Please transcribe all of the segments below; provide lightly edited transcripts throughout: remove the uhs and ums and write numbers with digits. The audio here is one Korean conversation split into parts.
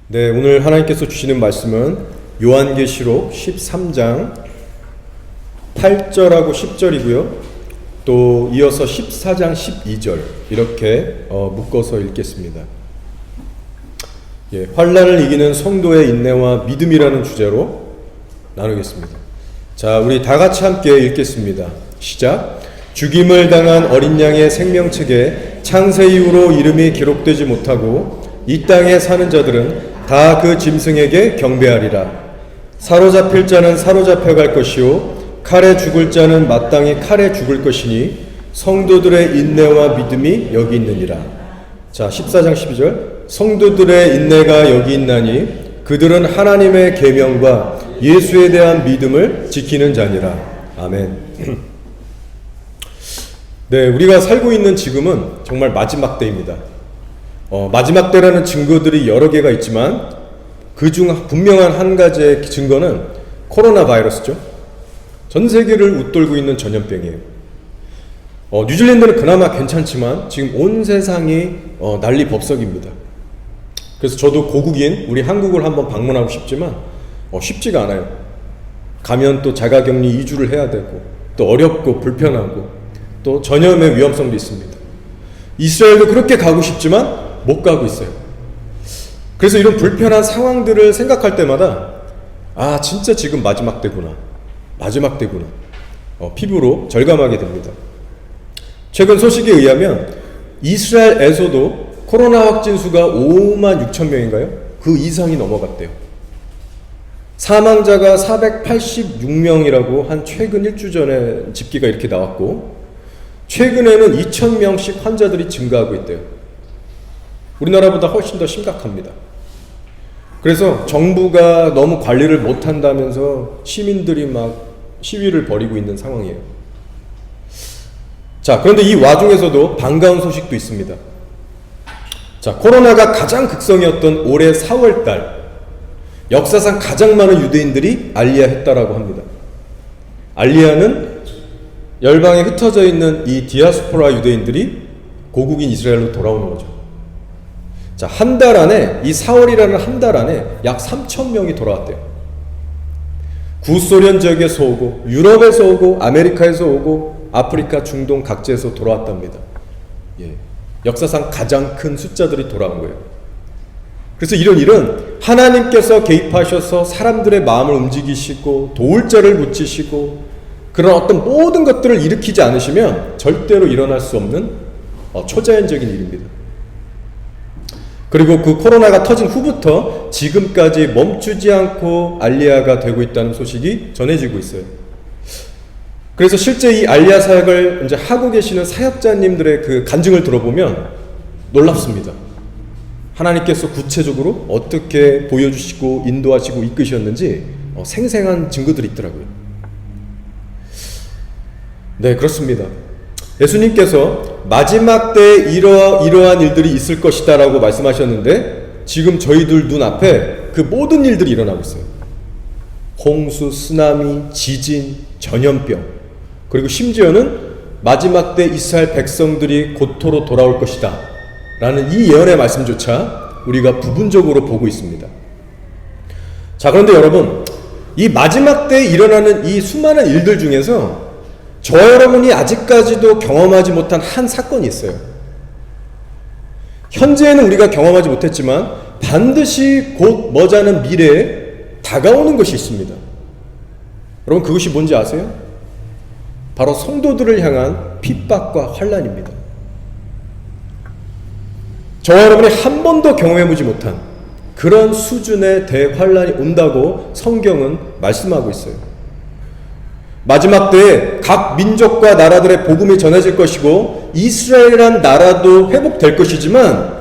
네, 오늘 하나님께서 주시는 말씀은 요한계시록 13장 8절하고 10절이고요. 또 이어서 14장 12절 이렇게 묶어서 읽겠습니다. 환난을 이기는 성도의 인내와 믿음이라는 주제로 나누겠습니다. 자, 우리 다 같이 함께 읽겠습니다. 시작. 죽임을 당한 어린 양의 생명책에 창세 이후로 이름이 기록되지 못하고 이 땅에 사는 자들은 다 그 짐승에게 경배하리라. 사로잡힐 자는 사로잡혀 갈 것이요 칼에 죽을 자는 마땅히 칼에 죽을 것이니 성도들의 인내와 믿음이 여기 있느니라. 자, 14장 12절. 성도들의 인내가 여기 있나니 그들은 하나님의 계명과 예수에 대한 믿음을 지키는 자니라. 아멘. 네, 우리가 살고 있는 지금은 정말 마지막 때입니다. 마지막 때라는 증거들이 여러 개가 있지만 그중 분명한 한 가지의 증거는 코로나 바이러스죠. 전 세계를 웃돌고 있는 전염병이에요. 뉴질랜드는 그나마 괜찮지만 지금 온 세상이 난리 법석입니다. 그래서 저도 고국인 우리 한국을 한번 방문하고 싶지만 쉽지가 않아요. 가면 또 자가격리 2주를 해야 되고 또 어렵고 불편하고 또 전염의 위험성도 있습니다. 이스라엘도 그렇게 가고 싶지만 못 가고 있어요. 그래서 이런 불편한 상황들을 생각할 때마다 진짜 지금 마지막 때구나. 피부로 절감하게 됩니다. 최근 소식에 의하면 이스라엘에서도 코로나 확진 수가 5만 6천 명인가요? 그 이상이 넘어갔대요. 사망자가 486명이라고 한 최근 일주 전에 집계가 이렇게 나왔고 최근에는 2,000명씩 환자들이 증가하고 있대요. 우리나라보다 훨씬 더 심각합니다. 그래서 정부가 너무 관리를 못한다면서 시민들이 막 시위를 벌이고 있는 상황이에요. 자, 그런데 이 와중에서도 반가운 소식도 있습니다. 자, 코로나가 가장 극성이었던 올해 4월달 역사상 가장 많은 유대인들이 알리야 했다라고 합니다. 알리야는 열방에 흩어져 있는 이 디아스포라 유대인들이 고국인 이스라엘로 돌아오는 거죠. 자, 한 달 안에, 이 4월이라는 한 달 안에 약 3,000명이 돌아왔대요. 구소련 지역에서 오고, 유럽에서 오고, 아메리카에서 오고, 아프리카, 중동 각지에서 돌아왔답니다. 역사상 가장 큰 숫자들이 돌아온 거예요. 그래서 이런 일은 하나님께서 개입하셔서 사람들의 마음을 움직이시고, 도울 자를 붙이시고, 그런 어떤 모든 것들을 일으키지 않으시면 절대로 일어날 수 없는 초자연적인 일입니다. 그리고 그 코로나가 터진 후부터 지금까지 멈추지 않고 알리야가 되고 있다는 소식이 전해지고 있어요. 그래서 실제 이 알리야 사역을 이제 하고 계시는 사역자님들의 그 간증을 들어보면 놀랍습니다. 하나님께서 구체적으로 어떻게 보여주시고 인도하시고 이끄셨는지 생생한 증거들이 있더라고요. 네, 그렇습니다. 예수님께서 마지막 때에 이러한 일들이 있을 것이다 라고 말씀하셨는데 지금 저희들 눈앞에 그 모든 일들이 일어나고 있어요. 홍수, 쓰나미, 지진, 전염병, 그리고 심지어는 마지막 때 이스라엘 백성들이 고토로 돌아올 것이다 라는 이 예언의 말씀조차 우리가 부분적으로 보고 있습니다. 자, 그런데 여러분, 이 마지막 때에 일어나는 이 수많은 일들 중에서 저 여러분이 아직까지도 경험하지 못한 한 사건이 있어요. 현재는 우리가 경험하지 못했지만 반드시 곧 머지않은 미래에 다가오는 것이 있습니다. 여러분, 그것이 뭔지 아세요? 바로 성도들을 향한 핍박과 환난입니다. 저와 여러분이 한 번도 경험해보지 못한 그런 수준의 대환난이 온다고 성경은 말씀하고 있어요. 마지막 때에 각 민족과 나라들의 복음이 전해질 것이고 이스라엘이란 나라도 회복될 것이지만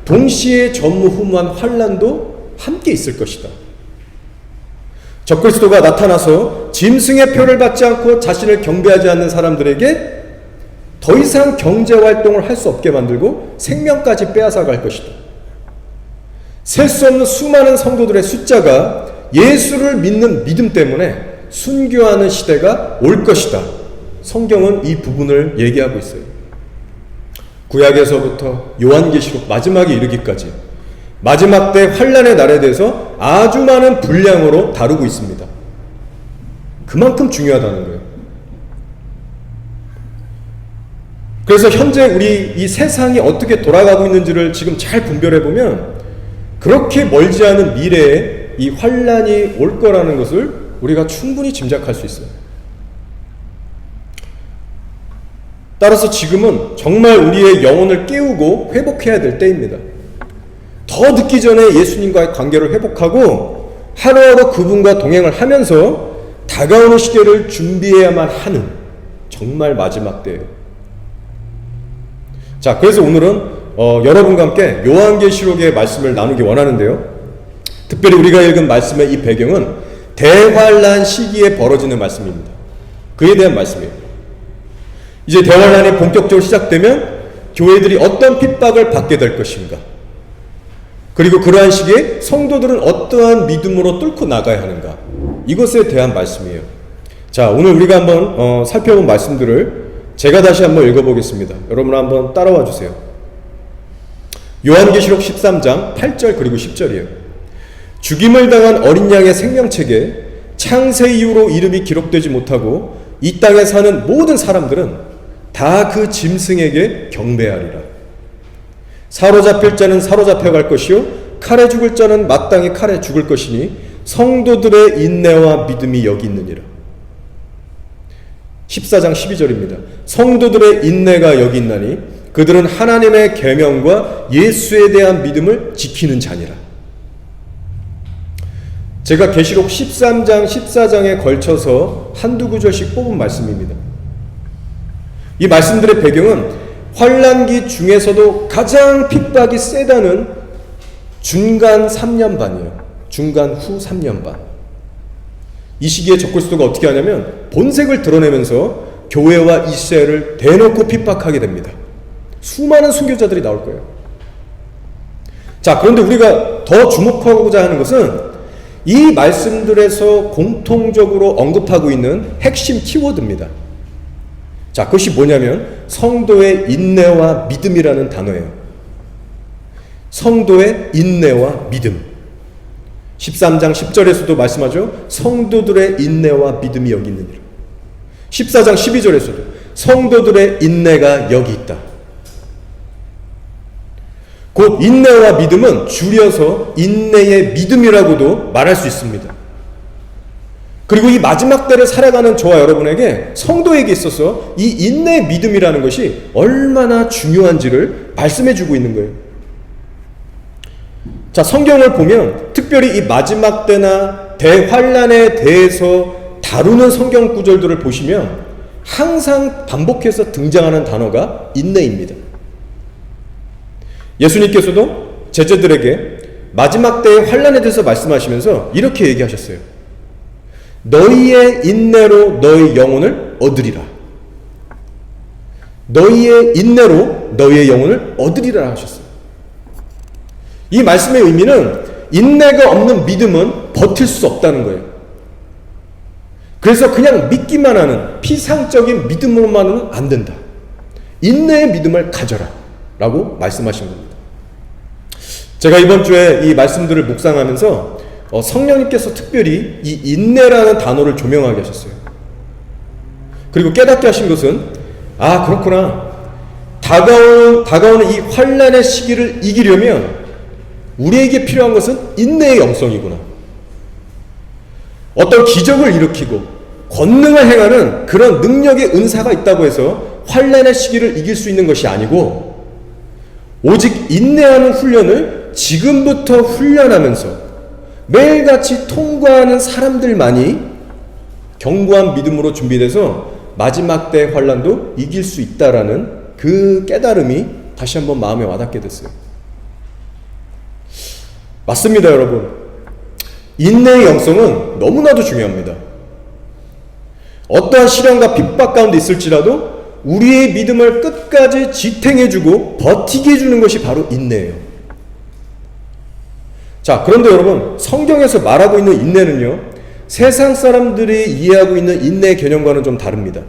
동시에 전무후무한 환난도 함께 있을 것이다. 적그리스도가 나타나서 짐승의 표를 받지 않고 자신을 경배하지 않는 사람들에게 더 이상 경제활동을 할 수 없게 만들고 생명까지 빼앗아갈 것이다. 셀 수 없는 수많은 성도들의 숫자가 예수를 믿는 믿음 때문에 순교하는 시대가 올 것이다. 성경은 이 부분을 얘기하고 있어요. 구약에서부터 요한계시록 마지막에 이르기까지 마지막 때 환란의 날에 대해서 아주 많은 분량으로 다루고 있습니다. 그만큼 중요하다는 거예요. 그래서 현재 우리 이 세상이 어떻게 돌아가고 있는지를 지금 잘 분별해 보면 그렇게 멀지 않은 미래에 이 환란이 올 거라는 것을 우리가 충분히 짐작할 수 있어요. 따라서 지금은 정말 우리의 영혼을 깨우고 회복해야 될 때입니다. 더 늦기 전에 예수님과의 관계를 회복하고 하루하루 그분과 동행을 하면서 다가오는 시대를 준비해야만 하는 정말 마지막 때예요. 자, 그래서 오늘은 여러분과 함께 요한계시록의 말씀을 나누기 원하는데요. 특별히 우리가 읽은 말씀의 이 배경은 대환란 시기에 벌어지는 말씀입니다. 그에 대한 말씀이에요. 이제 대환란이 본격적으로 시작되면 교회들이 어떤 핍박을 받게 될 것인가, 그리고 그러한 시기에 성도들은 어떠한 믿음으로 뚫고 나가야 하는가, 이것에 대한 말씀이에요. 자, 오늘 우리가 한번 살펴본 말씀들을 제가 다시 한번 읽어보겠습니다. 여러분 한번 따라와 주세요. 요한계시록 13장 8절 그리고 10절이에요. 죽임을 당한 어린 양의 생명책에 창세 이후로 이름이 기록되지 못하고 이 땅에 사는 모든 사람들은 다 그 짐승에게 경배하리라. 사로잡힐 자는 사로잡혀갈 것이요 칼에 죽을 자는 마땅히 칼에 죽을 것이니 성도들의 인내와 믿음이 여기 있느니라. 14장 12절입니다. 성도들의 인내가 여기 있나니 그들은 하나님의 계명과 예수에 대한 믿음을 지키는 자니라. 제가 계시록 13장, 14장에 걸쳐서 한두 구절씩 뽑은 말씀입니다. 이 말씀들의 배경은 환란기 중에서도 가장 핍박이 세다는 중간 3년 반이에요. 중간 후 3년 반. 이 시기에 적그리스도가 어떻게 하냐면 본색을 드러내면서 교회와 이스라엘을 대놓고 핍박하게 됩니다. 수많은 순교자들이 나올 거예요. 자, 그런데 우리가 더 주목하고자 하는 것은 이 말씀들에서 공통적으로 언급하고 있는 핵심 키워드입니다. 자, 그것이 뭐냐면 성도의 인내와 믿음이라는 단어예요. 성도의 인내와 믿음. 13장 10절에서도 말씀하죠. 성도들의 인내와 믿음이 여기 있느니라. 14장 12절에서도 성도들의 인내가 여기 있다. 곧 인내와 믿음은 줄여서 인내의 믿음이라고도 말할 수 있습니다. 그리고 이 마지막 때를 살아가는 저와 여러분에게, 성도에게 있어서 이 인내의 믿음이라는 것이 얼마나 중요한지를 말씀해주고 있는 거예요. 자, 성경을 보면 특별히 이 마지막 때나 대환란에 대해서 다루는 성경 구절들을 보시면 항상 반복해서 등장하는 단어가 인내입니다. 예수님께서도 제자들에게 마지막 때의 환란에 대해서 말씀하시면서 이렇게 얘기하셨어요. 너희의 인내로 너희 영혼을 얻으리라. 너희의 인내로 너희의 영혼을 얻으리라 하셨어요. 이 말씀의 의미는 인내가 없는 믿음은 버틸 수 없다는 거예요. 그래서 그냥 믿기만 하는 피상적인 믿음으로만은 안 된다. 인내의 믿음을 가져라 라고 말씀하신 겁니다. 제가 이번 주에 이 말씀들을 묵상하면서 성령님께서 특별히 이 인내라는 단어를 조명하게 하셨어요. 그리고 깨닫게 하신 것은, 아, 그렇구나, 다가오는 이 환란의 시기를 이기려면 우리에게 필요한 것은 인내의 영성이구나. 어떤 기적을 일으키고 권능을 행하는 그런 능력의 은사가 있다고 해서 환란의 시기를 이길 수 있는 것이 아니고, 오직 인내하는 훈련을 지금부터 훈련하면서 매일같이 통과하는 사람들만이 견고한 믿음으로 준비돼서 마지막 때 환란도 이길 수 있다라는 그 깨달음이 다시 한번 마음에 와닿게 됐어요. 맞습니다, 여러분. 인내의 영성은 너무나도 중요합니다. 어떠한 시련과 핍박 가운데 있을지라도 우리의 믿음을 끝까지 지탱해주고 버티게 해주는 것이 바로 인내예요. 자, 그런데 여러분, 성경에서 말하고 있는 인내는요, 세상 사람들이 이해하고 있는 인내의 개념과는 좀 다릅니다.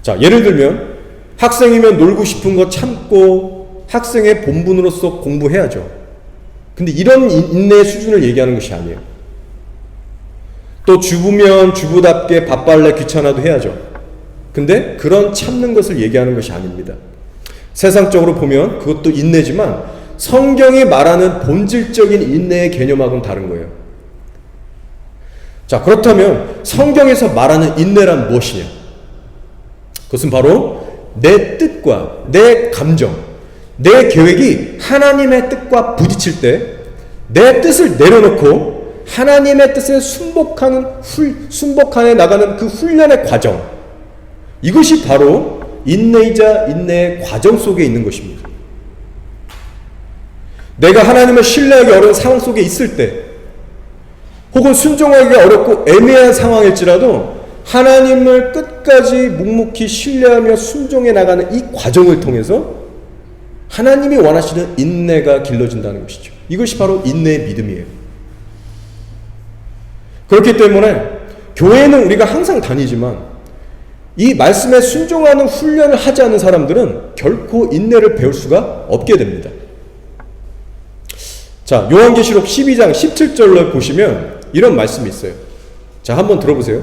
자, 예를 들면 학생이면 놀고 싶은 거 참고 학생의 본분으로서 공부해야죠. 근데 이런 인내의 수준을 얘기하는 것이 아니에요. 또 주부면 주부답게 밥빨래 귀찮아도 해야죠. 근데 그런 참는 것을 얘기하는 것이 아닙니다. 세상적으로 보면 그것도 인내지만 성경이 말하는 본질적인 인내의 개념하고는 다른 거예요. 자, 그렇다면 성경에서 말하는 인내란 무엇이냐? 그것은 바로 내 뜻과 내 감정, 내 계획이 하나님의 뜻과 부딪힐 때 내 뜻을 내려놓고 하나님의 뜻에 순복하에 나가는 그 훈련의 과정, 이것이 바로 인내이자 인내의 과정 속에 있는 것입니다. 내가 하나님을 신뢰하기 어려운 상황 속에 있을 때, 혹은 순종하기가 어렵고 애매한 상황일지라도 하나님을 끝까지 묵묵히 신뢰하며 순종해 나가는 이 과정을 통해서 하나님이 원하시는 인내가 길러진다는 것이죠. 이것이 바로 인내의 믿음이에요. 그렇기 때문에 교회는 우리가 항상 다니지만 이 말씀에 순종하는 훈련을 하지 않는 사람들은 결코 인내를 배울 수가 없게 됩니다. 자, 요한계시록 12장 17절을 보시면 이런 말씀이 있어요. 자, 한번 들어보세요.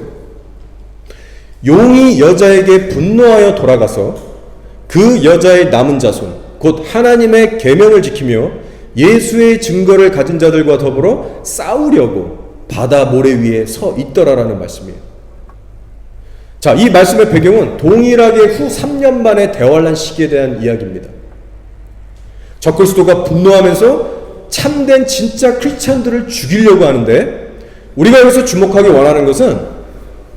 용이 여자에게 분노하여 돌아가서 그 여자의 남은 자손 곧 하나님의 계명을 지키며 예수의 증거를 가진 자들과 더불어 싸우려고 바다 모래 위에 서 있더라라는 말씀이에요. 자, 이 말씀의 배경은 동일하게 후 3년 만에 대환란 시기에 대한 이야기입니다. 적그리스도가 분노하면서 참된 진짜 크리스찬들을 죽이려고 하는데, 우리가 여기서 주목하기 원하는 것은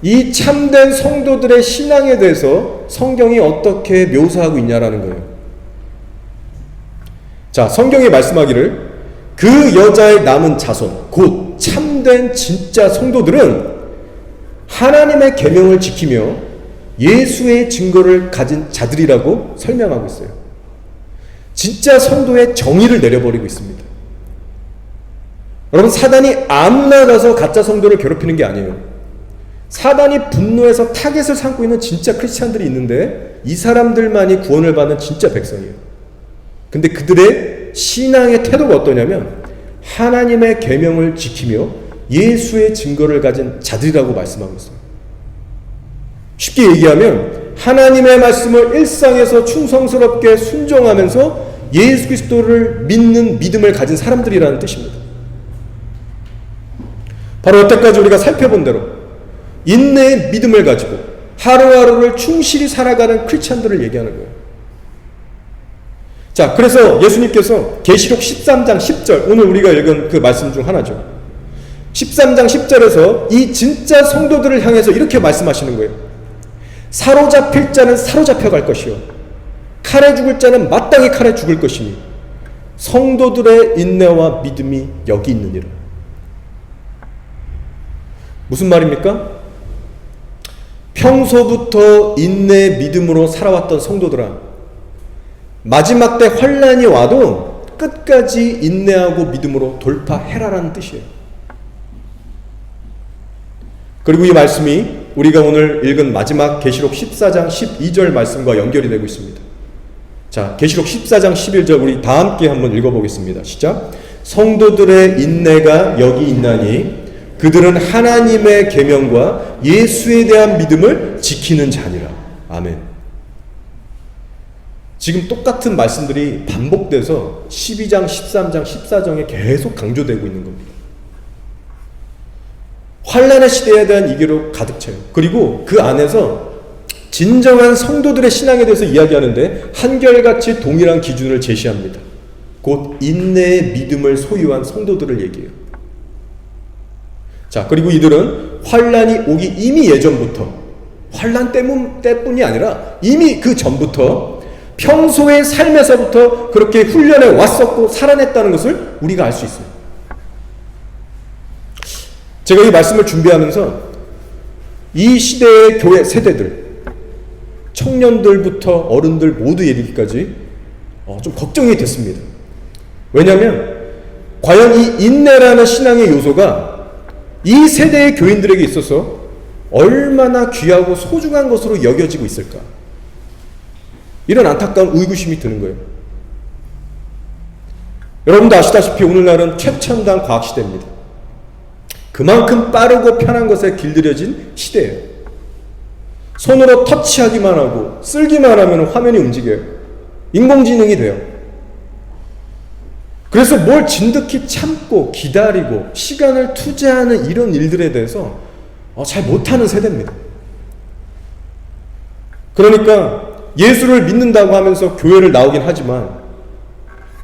이 참된 성도들의 신앙에 대해서 성경이 어떻게 묘사하고 있냐라는 거예요. 자, 성경이 말씀하기를 그 여자의 남은 자손, 곧 참된 진짜 성도들은 하나님의 계명을 지키며 예수의 증거를 가진 자들이라고 설명하고 있어요. 진짜 성도의 정의를 내려버리고 있습니다. 여러분, 사단이 아무나 가서 가짜 성도를 괴롭히는 게 아니에요. 사단이 분노해서 타겟을 삼고 있는 진짜 크리스찬들이 있는데 이 사람들만이 구원을 받는 진짜 백성이에요. 근데 그들의 신앙의 태도가 어떠냐면 하나님의 계명을 지키며 예수의 증거를 가진 자들이라고 말씀하고 있어요. 쉽게 얘기하면 하나님의 말씀을 일상에서 충성스럽게 순종하면서 예수 그리스도를 믿는 믿음을 가진 사람들이라는 뜻입니다. 바로 여태까지 우리가 살펴본 대로 인내의 믿음을 가지고 하루하루를 충실히 살아가는 크리스찬들을 얘기하는 거예요. 자, 그래서 예수님께서 계시록 13장 10절, 오늘 우리가 읽은 그 말씀 중 하나죠. 13장 10절에서 이 진짜 성도들을 향해서 이렇게 말씀하시는 거예요. 사로잡힐 자는 사로잡혀갈 것이요 칼에 죽을 자는 마땅히 칼에 죽을 것이니 성도들의 인내와 믿음이 여기 있느니라. 무슨 말입니까? 평소부터 인내 믿음으로 살아왔던 성도들아, 마지막 때 환난이 와도 끝까지 인내하고 믿음으로 돌파해라라는 뜻이에요. 그리고 이 말씀이 우리가 오늘 읽은 마지막 계시록 14장 12절 말씀과 연결이 되고 있습니다. 자, 계시록 14장 11절 우리 다 함께 한번 읽어보겠습니다. 시작. 성도들의 인내가 여기 있나니 그들은 하나님의 계명과 예수에 대한 믿음을 지키는 자니라. 아멘. 지금 똑같은 말씀들이 반복돼서 12장, 13장, 14장에 계속 강조되고 있는 겁니다. 환난의 시대에 대한 이기로 가득 차요. 그리고 그 안에서 진정한 성도들의 신앙에 대해서 이야기하는데 한결같이 동일한 기준을 제시합니다. 곧 인내의 믿음을 소유한 성도들을 얘기해요. 자, 그리고 이들은 환난이 오기 이미 예전부터, 환난 때문이 아니라 이미 그 전부터 평소의 삶에서부터 그렇게 훈련해 왔었고 살아냈다는 것을 우리가 알 수 있어요. 제가 이 말씀을 준비하면서 이 시대의 교회 세대들, 청년들부터 어른들 모두 이르기까지 좀 걱정이 됐습니다. 왜냐하면 과연 이 인내라는 신앙의 요소가 이 세대의 교인들에게 있어서 얼마나 귀하고 소중한 것으로 여겨지고 있을까? 이런 안타까운 의구심이 드는 거예요. 여러분도 아시다시피 오늘날은 최첨단 과학시대입니다. 그만큼 빠르고 편한 것에 길들여진 시대예요. 손으로 터치하기만 하고 쓸기만 하면 화면이 움직여요. 인공지능이 돼요. 그래서 뭘 진득히 참고 기다리고 시간을 투자하는 이런 일들에 대해서 잘 못하는 세대입니다. 그러니까 예수를 믿는다고 하면서 교회를 나오긴 하지만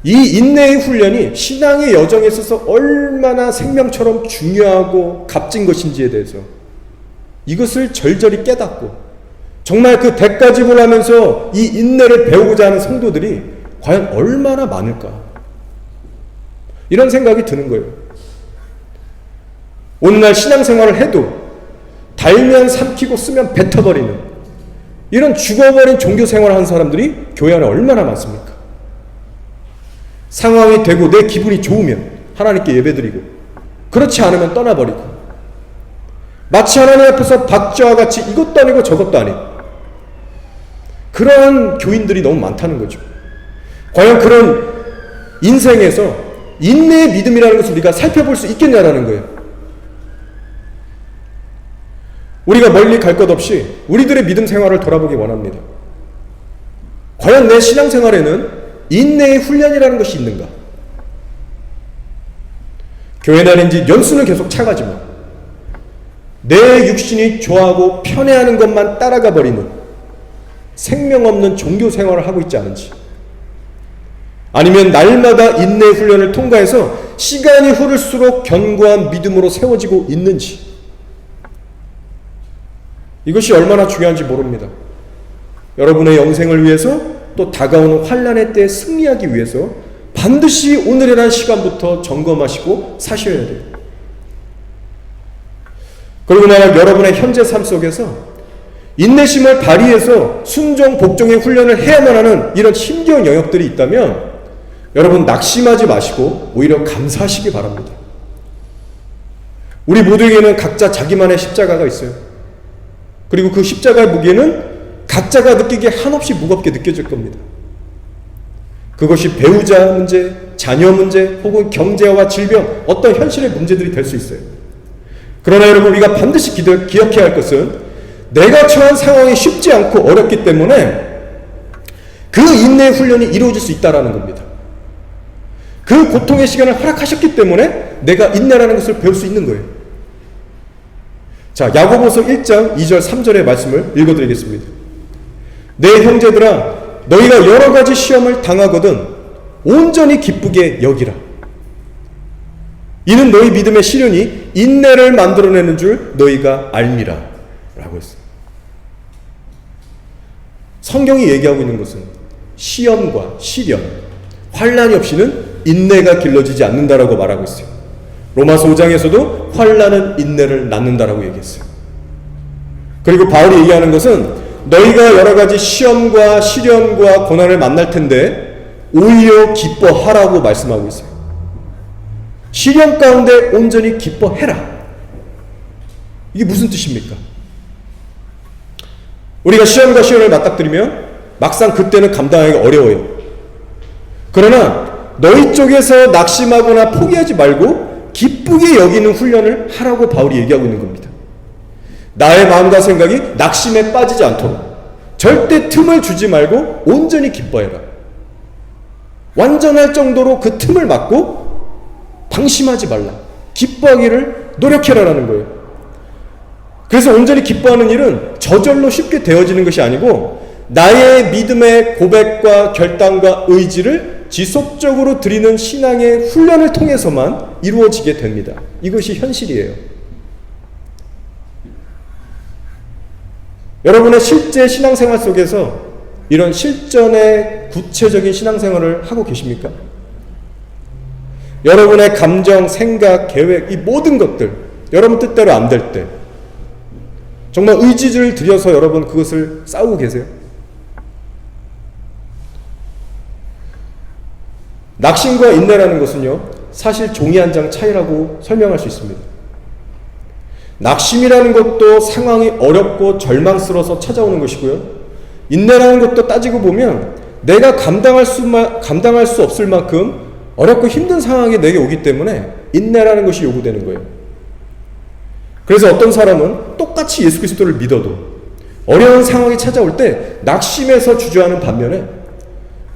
이 인내의 훈련이 신앙의 여정에 있어서 얼마나 생명처럼 중요하고 값진 것인지에 대해서 이것을 절절히 깨닫고 정말 그 대가 지불하면서 이 인내를 배우고자 하는 성도들이 과연 얼마나 많을까, 이런 생각이 드는 거예요. 오늘날 신앙생활을 해도 달면 삼키고 쓰면 뱉어버리는 이런 죽어버린 종교생활을 하는 사람들이 교회 안에 얼마나 많습니까? 상황이 되고 내 기분이 좋으면 하나님께 예배드리고 그렇지 않으면 떠나버리고 마치 하나님 앞에서 박쥐와 같이 이것도 아니고 저것도 아니고 그러한 교인들이 너무 많다는 거죠. 과연 그런 인생에서 인내의 믿음이라는 것을 우리가 살펴볼 수 있겠냐라는 거예요. 우리가 멀리 갈 것 없이 우리들의 믿음 생활을 돌아보기 원합니다. 과연 내 신앙생활에는 인내의 훈련이라는 것이 있는가? 교회 다닌 지 연수는 계속 차가지만 내 육신이 좋아하고 편애하는 것만 따라가 버리는 생명 없는 종교 생활을 하고 있지 않은지, 아니면 날마다 인내의 훈련을 통과해서 시간이 흐를수록 견고한 믿음으로 세워지고 있는지, 이것이 얼마나 중요한지 모릅니다. 여러분의 영생을 위해서 또 다가오는 환난의 때에 승리하기 위해서 반드시 오늘이라는 시간부터 점검하시고 사셔야 돼요. 그리고 만약 여러분의 현재 삶 속에서 인내심을 발휘해서 순종, 복종의 훈련을 해야만 하는 이런 힘겨운 영역들이 있다면 여러분 낙심하지 마시고 오히려 감사하시기 바랍니다. 우리 모두에게는 각자 자기만의 십자가가 있어요. 그리고 그 십자가의 무게는 각자가 느끼기에 한없이 무겁게 느껴질 겁니다. 그것이 배우자 문제, 자녀 문제, 혹은 경제와 질병, 어떤 현실의 문제들이 될 수 있어요. 그러나 여러분, 우리가 반드시 기억해야 할 것은 내가 처한 상황이 쉽지 않고 어렵기 때문에 그 인내의 훈련이 이루어질 수 있다는 겁니다. 그 고통의 시간을 허락하셨기 때문에 내가 인내라는 것을 배울 수 있는 거예요. 자, 야고보서 1장 2절 3절의 말씀을 읽어드리겠습니다. 내 형제들아, 너희가 여러 가지 시험을 당하거든 온전히 기쁘게 여기라. 이는 너희 믿음의 시련이 인내를 만들어내는 줄 너희가 알미라 라고 했어요. 성경이 얘기하고 있는 것은 시험과 시련, 환난이 없이는 인내가 길러지지 않는다라고 말하고 있어요. 로마서 5장에서도 환난은 인내를 낳는다라고 얘기했어요. 그리고 바울이 얘기하는 것은 너희가 여러 가지 시험과 시련과 고난을 만날 텐데 오히려 기뻐하라고 말씀하고 있어요. 시련 가운데 온전히 기뻐해라. 이게 무슨 뜻입니까? 우리가 시험과 시련을 맞닥뜨리면 막상 그때는 감당하기가 어려워요. 그러나 너희 쪽에서 낙심하거나 포기하지 말고 기쁘게 여기는 훈련을 하라고 바울이 얘기하고 있는 겁니다. 나의 마음과 생각이 낙심에 빠지지 않도록 절대 틈을 주지 말고 온전히 기뻐해라. 완전할 정도로 그 틈을 막고 방심하지 말라. 기뻐하기를 노력해라라는 거예요. 그래서 온전히 기뻐하는 일은 저절로 쉽게 되어지는 것이 아니고 나의 믿음의 고백과 결단과 의지를 지속적으로 드리는 신앙의 훈련을 통해서만 이루어지게 됩니다. 이것이 현실이에요. 여러분의 실제 신앙생활 속에서 이런 실전의 구체적인 신앙생활을 하고 계십니까? 여러분의 감정, 생각, 계획, 이 모든 것들 여러분 뜻대로 안 될 때 정말 의지를 들여서 여러분 그것을 싸우고 계세요? 낙심과 인내라는 것은요, 사실 종이 한 장 차이라고 설명할 수 있습니다. 낙심이라는 것도 상황이 어렵고 절망스러워서 찾아오는 것이고요, 인내라는 것도 따지고 보면 내가 감당할 수 없을 만큼 어렵고 힘든 상황이 내게 오기 때문에 인내라는 것이 요구되는 거예요. 그래서 어떤 사람은 똑같이 예수 그리스도를 믿어도 어려운 상황이 찾아올 때 낙심해서 주저하는 반면에,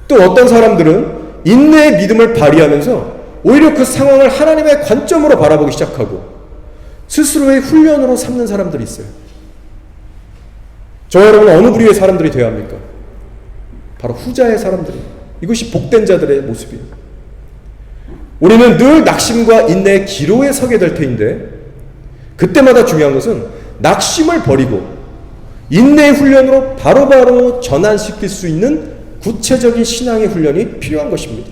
또 어떤 사람들은 인내의 믿음을 발휘하면서 오히려 그 상황을 하나님의 관점으로 바라보기 시작하고 스스로의 훈련으로 삼는 사람들이 있어요. 저와 여러분은 어느 부류의 사람들이 되어야 합니까? 바로 후자의 사람들이에요. 이것이 복된 자들의 모습이에요. 우리는 늘 낙심과 인내의 기로에 서게 될 터인데, 그때마다 중요한 것은 낙심을 버리고 인내의 훈련으로 바로바로 전환시킬 수 있는 구체적인 신앙의 훈련이 필요한 것입니다.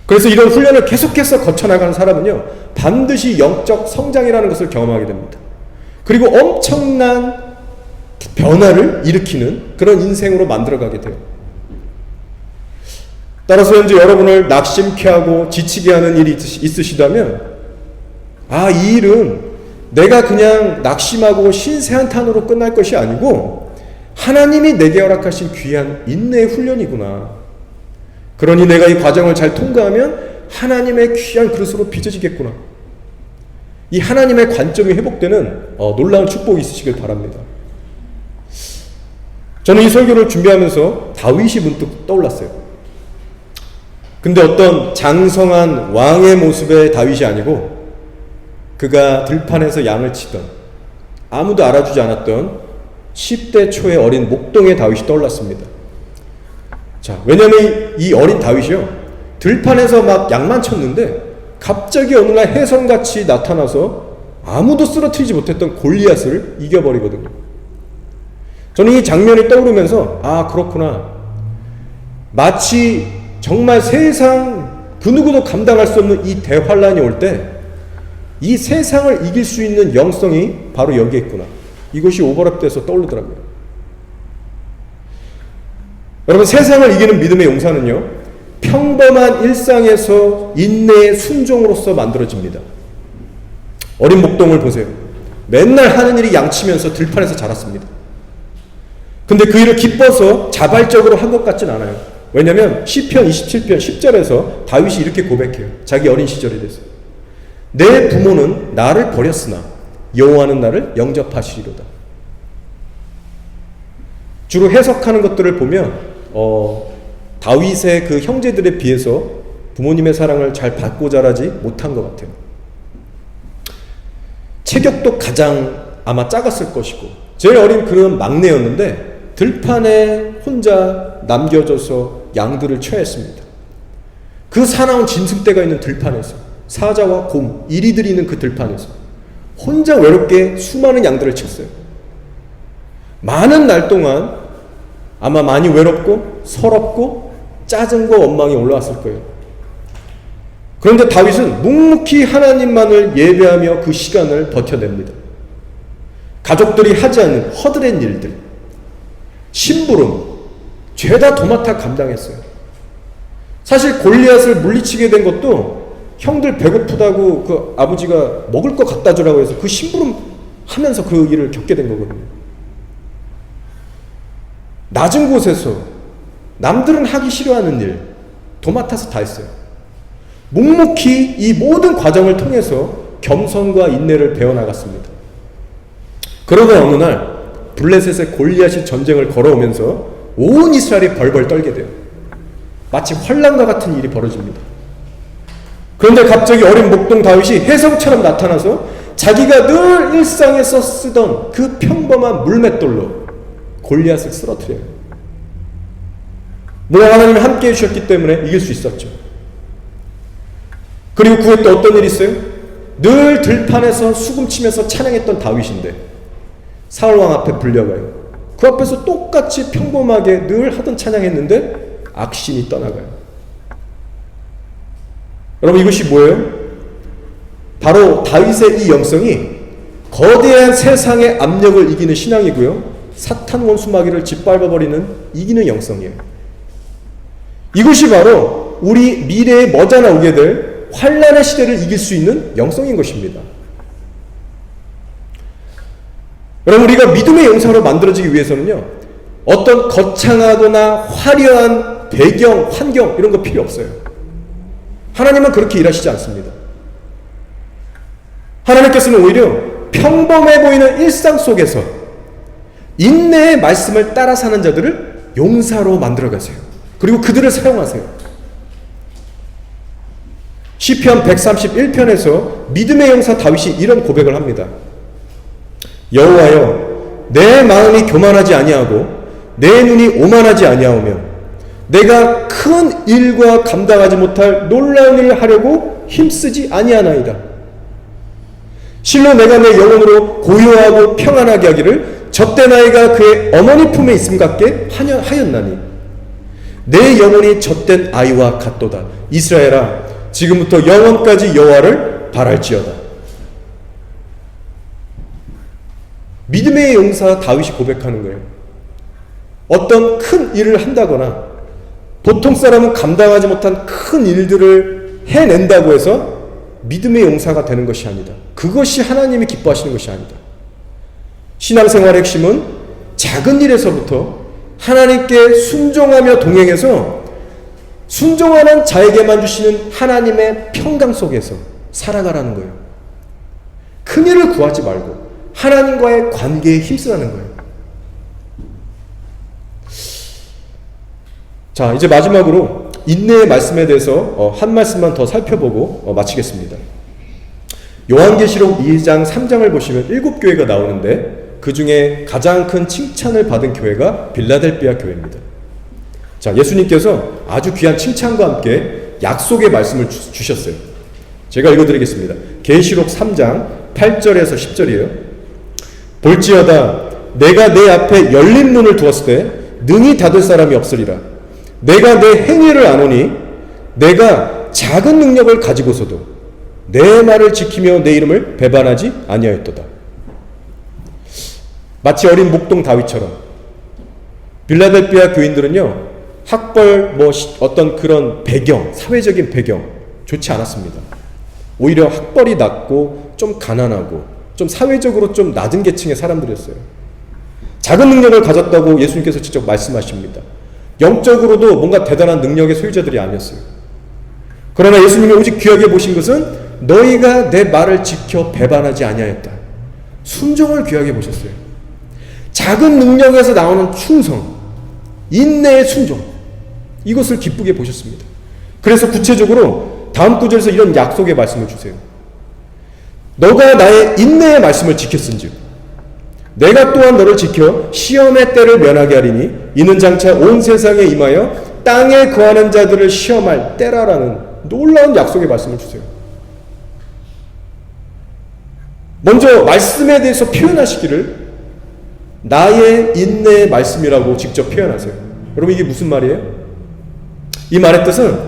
그래서 이런 훈련을 계속해서 거쳐나가는 사람은요, 반드시 영적 성장이라는 것을 경험하게 됩니다. 그리고 엄청난 변화를 일으키는 그런 인생으로 만들어가게 돼요. 따라서 현재 여러분을 낙심케 하고 지치게 하는 일이 있으시다면, 이 일은 내가 그냥 낙심하고 신세한탄으로 끝날 것이 아니고 하나님이 내게 허락하신 귀한 인내의 훈련이구나. 그러니 내가 이 과정을 잘 통과하면 하나님의 귀한 그릇으로 빚어지겠구나. 이 하나님의 관점이 회복되는 놀라운 축복이 있으시길 바랍니다. 저는 이 설교를 준비하면서 다윗이 문득 떠올랐어요. 근데 어떤 장성한 왕의 모습의 다윗이 아니고 그가 들판에서 양을 치던, 아무도 알아주지 않았던 10대 초의 어린 목동의 다윗이 떠올랐습니다. 자, 왜냐면 이 어린 다윗이요, 들판에서 막 양만 쳤는데 갑자기 어느 날 혜성같이 나타나서 아무도 쓰러뜨리지 못했던 골리앗을 이겨버리거든요. 저는 이 장면이 떠오르면서 그렇구나, 마치 정말 세상 그 누구도 감당할 수 없는 이 대환란이 올 때 이 세상을 이길 수 있는 영성이 바로 여기에 있구나, 이것이 오버랩돼서 떠오르더라고요. 여러분, 세상을 이기는 믿음의 용사는요, 평범한 일상에서 인내의 순종으로서 만들어집니다. 어린 목동을 보세요. 맨날 하는 일이 양치면서 들판에서 자랐습니다. 근데 그 일을 기뻐서 자발적으로 한 것 같진 않아요. 왜냐하면 시편 27편 10절에서 다윗이 이렇게 고백해요. 자기 어린 시절에 대해서. 내 부모는 나를 버렸으나 여호와는 나를 영접하시리로다. 주로 해석하는 것들을 보면 다윗의 그 형제들에 비해서 부모님의 사랑을 잘 받고 자라지 못한 것 같아요. 체격도 가장 아마 작았을 것이고 제일 어린 그는 막내였는데 들판에 혼자 남겨져서 양들을 쳐야 했습니다. 그 사나운 짐승떼가 있는 들판에서, 사자와 곰, 이리들이 있는 그 들판에서 혼자 외롭게 수많은 양들을 쳤어요. 많은 날 동안 아마 많이 외롭고 서럽고 짜증과 원망이 올라왔을 거예요. 그런데 다윗은 묵묵히 하나님만을 예배하며 그 시간을 버텨냅니다. 가족들이 하지 않는 허드렛 일들, 심부름, 죄다 도맡아 감당했어요. 사실 골리앗을 물리치게 된 것도 형들 배고프다고 그 아버지가 먹을 거 갖다 주라고 해서 그 심부름 하면서 그 일을 겪게 된 거거든요. 낮은 곳에서 남들은 하기 싫어하는 일 도맡아서 다 했어요. 묵묵히 이 모든 과정을 통해서 겸손과 인내를 배워나갔습니다. 그러다 어느 날 블레셋의 골리앗이 전쟁을 걸어오면서 온 이스라엘이 벌벌 떨게 돼요. 마치 환란과 같은 일이 벌어집니다. 그런데 갑자기 어린 목동 다윗이 혜성처럼 나타나서 자기가 늘 일상에서 쓰던 그 평범한 물맷돌로 골리앗을 쓰러뜨려요. 물론 하나님이 함께 해주셨기 때문에 이길 수 있었죠. 그리고 그 후에 또 어떤 일이 있어요? 늘 들판에서 수금치면서 찬양했던 다윗인데 사울왕 앞에 불려가요. 그 앞에서 똑같이 평범하게 늘 하던 찬양했는데 악신이 떠나가요. 여러분, 이것이 뭐예요? 바로 다윗의 이 영성이 거대한 세상의 압력을 이기는 신앙이고요, 사탄 원수마귀를 짓밟아버리는 이기는 영성이에요. 이것이 바로 우리 미래에 머지않아 오게 될 환란의 시대를 이길 수 있는 영성인 것입니다. 여러분, 우리가 믿음의 영성으로 만들어지기 위해서는요, 어떤 거창하거나 화려한 배경, 환경 이런 거 필요 없어요. 하나님은 그렇게 일하시지 않습니다. 하나님께서는 오히려 평범해 보이는 일상 속에서 인내의 말씀을 따라 사는 자들을 용사로 만들어 가세요. 그리고 그들을 사용하세요. 시편 131편에서 믿음의 용사 다윗이 이런 고백을 합니다. 여호와여, 내 마음이 교만하지 아니하고 내 눈이 오만하지 아니하오며 내가 큰 일과 감당하지 못할 놀라운 일을 하려고 힘쓰지 아니하나이다. 실로 내가 내 영혼으로 고요하고 평안하게 하기를 젖된 아이가 그의 어머니 품에 있음 같게 하였나니 내 영혼이 젖된 아이와 같도다. 이스라엘아, 지금부터 영원까지 여호와를 바랄지어다. 믿음의 용사 다윗이 고백하는 거예요. 어떤 큰 일을 한다거나 보통 사람은 감당하지 못한 큰 일들을 해낸다고 해서 믿음의 용사가 되는 것이 아니다. 그것이 하나님이 기뻐하시는 것이 아니다. 신앙생활의 핵심은 작은 일에서부터 하나님께 순종하며 동행해서 순종하는 자에게만 주시는 하나님의 평강 속에서 살아가라는 거예요. 큰 일을 구하지 말고 하나님과의 관계에 힘쓰라는 거예요. 자, 이제 마지막으로 인내의 말씀에 대해서 한 말씀만 더 살펴보고 마치겠습니다. 요한계시록 2장 3장을 보시면 7교회가 나오는데 그 중에 가장 큰 칭찬을 받은 교회가 빌라델비아 교회입니다. 자, 예수님께서 아주 귀한 칭찬과 함께 약속의 말씀을 주셨어요. 제가 읽어드리겠습니다. 계시록 3장 8절에서 10절이에요. 볼지어다 내가 내 앞에 열린 문을 두었을 때 능히 닫을 사람이 없으리라. 내가 내 행위를 아노니 내가 작은 능력을 가지고서도 내 말을 지키며 내 이름을 배반하지 아니하였도다. 마치 어린 목동 다윗처럼 빌라델비아 교인들은요, 학벌 어떤 그런 배경, 사회적인 배경 좋지 않았습니다. 오히려 학벌이 낮고 좀 가난하고 좀 사회적으로 좀 낮은 계층의 사람들이었어요. 작은 능력을 가졌다고 예수님께서 직접 말씀하십니다. 영적으로도 뭔가 대단한 능력의 소유자들이 아니었어요. 그러나 예수님이 오직 귀하게 보신 것은 너희가 내 말을 지켜 배반하지 아니하였다. 순종을 귀하게 보셨어요. 작은 능력에서 나오는 충성, 인내의 순종, 이것을 기쁘게 보셨습니다. 그래서 구체적으로 다음 구절에서 이런 약속의 말씀을 주세요. 너가 나의 인내의 말씀을 지켰은즉 내가 또한 너를 지켜 시험의 때를 면하게 하리니 이는 장차 온 세상에 임하여 땅에 거하는 자들을 시험할 때라라는 놀라운 약속의 말씀을 주세요. 먼저 말씀에 대해서 표현하시기를 나의 인내의 말씀이라고 직접 표현하세요. 여러분, 이게 무슨 말이에요? 이 말의 뜻은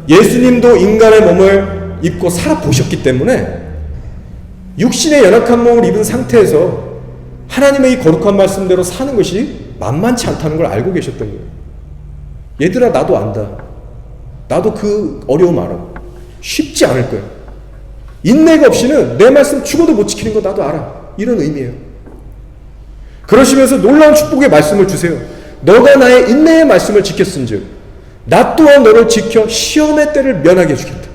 예수님도 인간의 몸을 입고 살아보셨기 때문에 육신의 연약한 몸을 입은 상태에서 하나님의 이 거룩한 말씀대로 사는 것이 만만치 않다는 걸 알고 계셨던 거예요. 얘들아, 나도 안다. 나도 그 어려움 알아. 쉽지 않을 거야. 인내가 없이는 내 말씀 죽어도 못 지키는 거 나도 알아. 이런 의미예요. 그러시면서 놀라운 축복의 말씀을 주세요. 너가 나의 인내의 말씀을 지켰은즉 나 또한 너를 지켜 시험의 때를 면하게 해주겠다.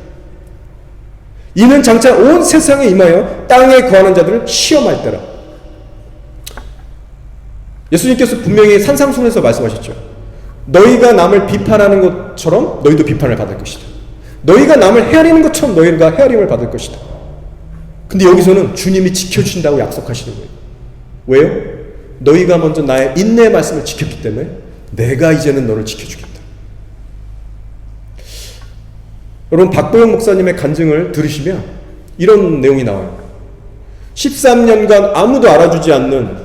이는 장차 온 세상에 임하여 땅에 거하는 자들을 시험할 때라. 예수님께서 분명히 산상순에서 말씀하셨죠. 너희가 남을 비판하는 것처럼 너희도 비판을 받을 것이다. 너희가 남을 헤아리는 것처럼 너희가 헤아림을 받을 것이다. 근데 여기서는 주님이 지켜주신다고 약속하시는 거예요. 왜요? 너희가 먼저 나의 인내의 말씀을 지켰기 때문에 내가 이제는 너를 지켜주겠다. 여러분, 박보영 목사님의 간증을 들으시면 이런 내용이 나와요. 13년간 아무도 알아주지 않는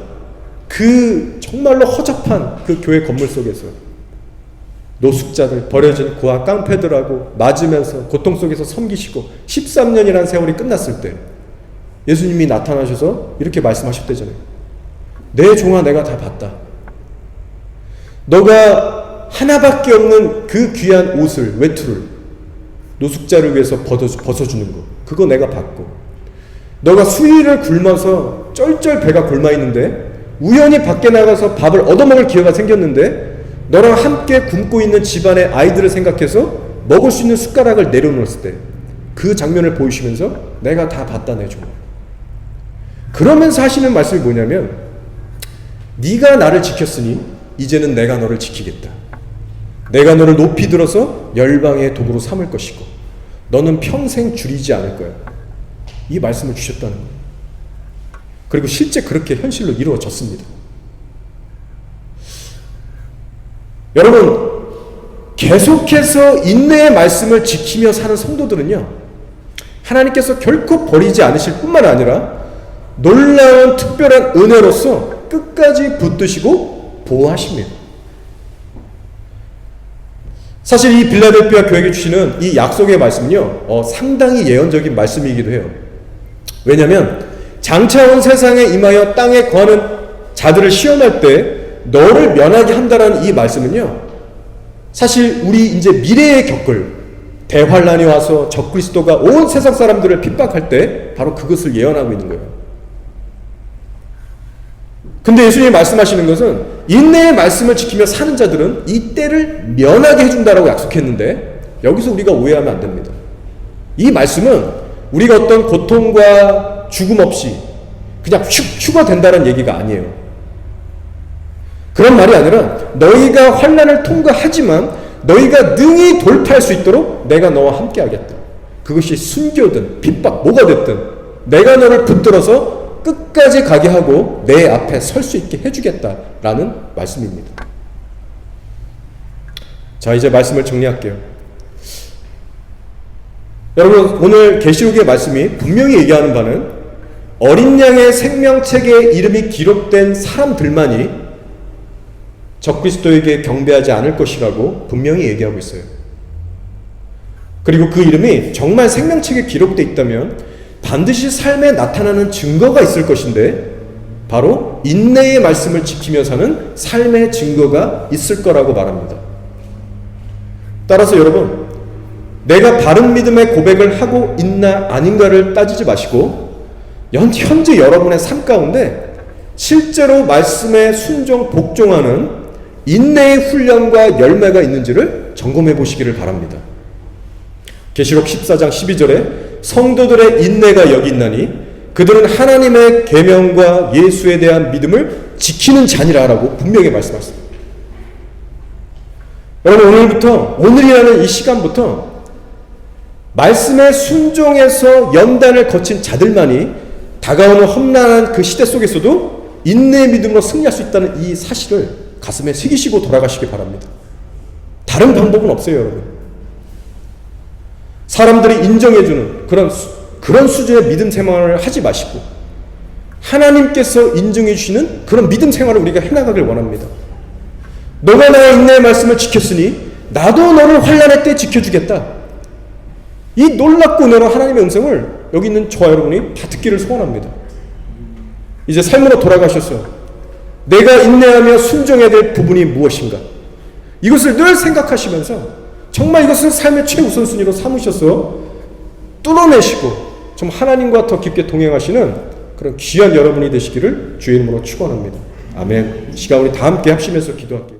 그 정말로 허접한 그 교회 건물 속에서 노숙자들, 버려진 고아 깡패들하고 맞으면서 고통 속에서 섬기시고 13년이라는 세월이 끝났을 때 예수님이 나타나셔서 이렇게 말씀하셨대잖아요. 내 종아 내가 다 봤다. 너가 하나밖에 없는 그 귀한 옷을, 외투를 노숙자를 위해서 벗어주는 거, 그거 내가 봤고, 너가 수일을 굶어서 쩔쩔 배가 골마있는데 우연히 밖에 나가서 밥을 얻어먹을 기회가 생겼는데 너랑 함께 굶고 있는 집안의 아이들을 생각해서 먹을 수 있는 숟가락을 내려놓았을 때 그 장면을 보이시면서 내가 다 받다 내줘. 그러면서 하시는 말씀이 뭐냐면 네가 나를 지켰으니 이제는 내가 너를 지키겠다. 내가 너를 높이 들어서 열방의 도구로 삼을 것이고 너는 평생 줄이지 않을 거야. 이 말씀을 주셨다는 거예요. 그리고 실제 그렇게 현실로 이루어졌습니다. 여러분, 계속해서 인내의 말씀을 지키며 사는 성도들은요, 하나님께서 결코 버리지 않으실 뿐만 아니라 놀라운 특별한 은혜로서 끝까지 붙드시고 보호하십니다. 사실 이 빌라델피아 교회에게 주시는 이 약속의 말씀은요, 상당히 예언적인 말씀이기도 해요. 왜냐하면 장차 온 세상에 임하여 땅에 거하는 자들을 시험할 때 너를 면하게 한다라는 이 말씀은요, 사실 우리 이제 미래에 겪을 대환란이 와서 적그리스도가 온 세상 사람들을 핍박할 때 바로 그것을 예언하고 있는 거예요. 근데 예수님이 말씀하시는 것은 인내의 말씀을 지키며 사는 자들은 이 때를 면하게 해준다라고 약속했는데 여기서 우리가 오해하면 안 됩니다. 이 말씀은 우리가 어떤 고통과 죽음 없이 그냥 슉 된다는 얘기가 아니에요. 그런 말이 아니라 너희가 환난을 통과하지만 너희가 능히 돌파할 수 있도록 내가 너와 함께 하겠다. 그것이 순교든 핍박 뭐가 됐든 내가 너를 붙들어서 끝까지 가게 하고 내 앞에 설 수 있게 해주겠다라는 말씀입니다. 자, 이제 말씀을 정리할게요. 여러분, 오늘 계시록의 말씀이 분명히 얘기하는 바는 어린 양의 생명책에 이름이 기록된 사람들만이 적그리스도에게 경배하지 않을 것이라고 분명히 얘기하고 있어요. 그리고 그 이름이 정말 생명책에 기록되어 있다면 반드시 삶에 나타나는 증거가 있을 것인데 바로 인내의 말씀을 지키며 사는 삶의 증거가 있을 거라고 말합니다. 따라서 여러분, 내가 바른 믿음의 고백을 하고 있나 아닌가를 따지지 마시고 현재 여러분의 삶 가운데 실제로 말씀에 순종 복종하는 인내의 훈련과 열매가 있는지를 점검해 보시기를 바랍니다. 계시록 14장 12절에 성도들의 인내가 여기 있나니 그들은 하나님의 계명과 예수에 대한 믿음을 지키는 자니라라고 분명히 말씀하셨습니다. 여러분, 오늘이라는 이 시간부터 말씀에 순종해서 연단을 거친 자들만이 다가오는 험난한 그 시대 속에서도 인내의 믿음으로 승리할 수 있다는 이 사실을 가슴에 새기시고 돌아가시기 바랍니다. 다른 방법은 없어요, 여러분. 사람들이 인정해주는 그런 수준의 믿음 생활을 하지 마시고 하나님께서 인정해 주시는 그런 믿음 생활을 우리가 해나가길 원합니다. 너가 나의 인내의 말씀을 지켰으니 나도 너를 환난의 때 지켜주겠다. 이 놀랍고 은혜로운 하나님의 음성을 여기 있는 저와 여러분이 다 듣기를 소원합니다. 이제 삶으로 돌아가셔서 내가 인내하며 순종해야 될 부분이 무엇인가, 이것을 늘 생각하시면서 정말 이것을 삶의 최우선순위로 삼으셔서 뚫어내시고 좀 하나님과 더 깊게 동행하시는 그런 귀한 여러분이 되시기를 주의 이름으로 축원합니다. 아멘. 이 시간 우리 다 함께 합심해서 기도할게요.